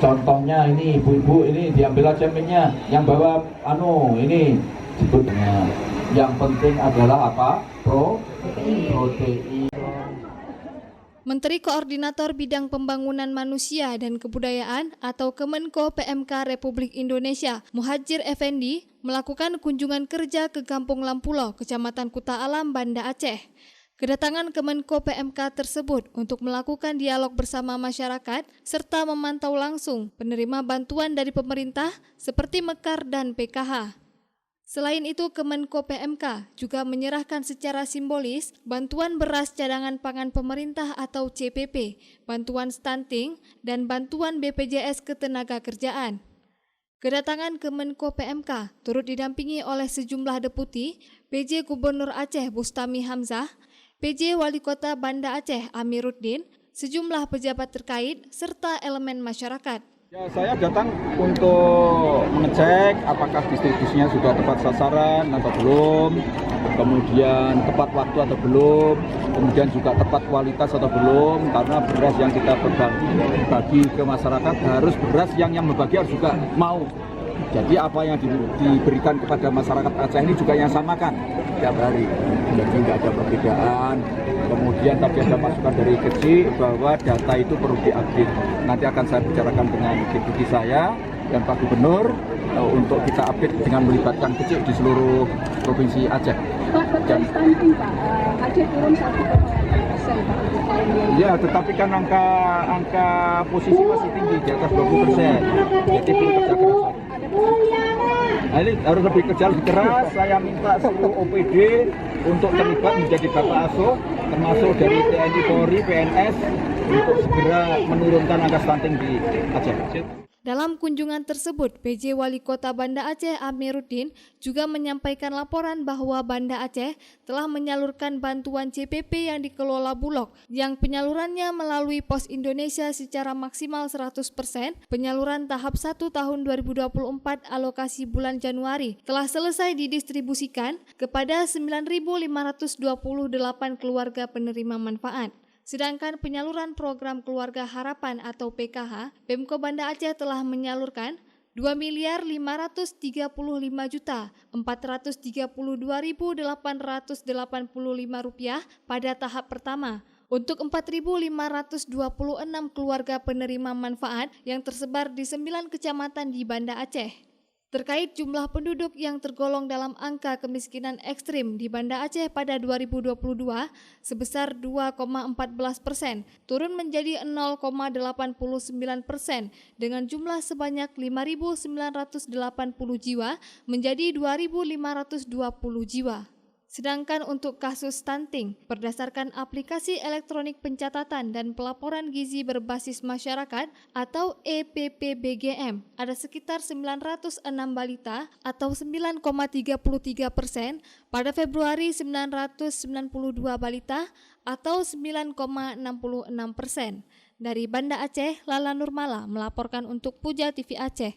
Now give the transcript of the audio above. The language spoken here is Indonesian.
Contohnya ini ibu-ibu ini diambil aja minyak, yang bawa ini sebutnya. Yang penting adalah apa? Protein. Menteri Koordinator Bidang Pembangunan Manusia dan Kebudayaan atau Kemenko PMK Republik Indonesia, Muhadjir Effendi, melakukan kunjungan kerja ke Kampung Lampulo, Kecamatan Kuta Alam, Banda Aceh. Kedatangan Kemenko PMK tersebut untuk melakukan dialog bersama masyarakat serta memantau langsung penerima bantuan dari pemerintah seperti Mekar dan PKH. Selain itu, Kemenko PMK juga menyerahkan secara simbolis bantuan beras cadangan pangan pemerintah atau CPP, bantuan stunting, dan bantuan BPJS Ketenagakerjaan. Kedatangan Kemenko PMK turut didampingi oleh sejumlah deputi, PJ Gubernur Aceh Bustami Hamzah, PJ Wali Kota Banda Aceh Amiruddin, sejumlah pejabat terkait, serta elemen masyarakat. Ya, saya datang untuk mengecek apakah distribusinya sudah tepat sasaran atau belum, kemudian tepat waktu atau belum, kemudian juga tepat kualitas atau belum, karena beras yang kita bagi ke masyarakat harus beras yang membagi harus juga mau. Jadi apa yang diberikan kepada masyarakat Aceh ini juga yang samakan tiap hari, jadi nggak ada perbedaan. Kemudian tadi ada masukan dari kecil bahwa data itu perlu diupdate. Nanti akan saya bicarakan dengan deputi saya dan Pak Gubernur untuk kita update dengan melibatkan kecil di seluruh provinsi Aceh. Pak, terkait stunting Pak, Aceh turun 1,8% Pak untuk tahun 2020. Ya, tetapi kan angka posisi masih tinggi di atas 20%. Jadi perlu kerja keras. Nah, ini harus lebih kerja lebih keras. Saya minta seluruh OPD untuk terlibat menjadi bapak asuh, termasuk dari TNI, Polri, PNS, untuk segera menurunkan angka stunting di Aceh. Dalam kunjungan tersebut, PJ Wali Kota Banda Aceh Amiruddin juga menyampaikan laporan bahwa Banda Aceh telah menyalurkan bantuan CPP yang dikelola Bulog, yang penyalurannya melalui Pos Indonesia secara maksimal 100%, penyaluran tahap 1 tahun 2024 alokasi bulan Januari telah selesai didistribusikan kepada 9.528 keluarga penerima manfaat. Sedangkan penyaluran program Keluarga Harapan atau PKH, Pemko Banda Aceh telah menyalurkan Rp2.532.432.885 pada tahap pertama untuk 4.526 keluarga penerima manfaat yang tersebar di 9 kecamatan di Banda Aceh. Terkait jumlah penduduk yang tergolong dalam angka kemiskinan ekstrim di Banda Aceh pada 2022 sebesar 2,14%, turun menjadi 0,89% dengan jumlah sebanyak 5.980 jiwa menjadi 2.520 jiwa. Sedangkan untuk kasus stunting, berdasarkan aplikasi elektronik pencatatan dan pelaporan gizi berbasis masyarakat atau EPPBGM, ada sekitar 906 balita atau 9,33%, pada Februari 992 balita atau 9,66%. Dari Banda Aceh, Lala Nurmala melaporkan untuk Puja TV Aceh.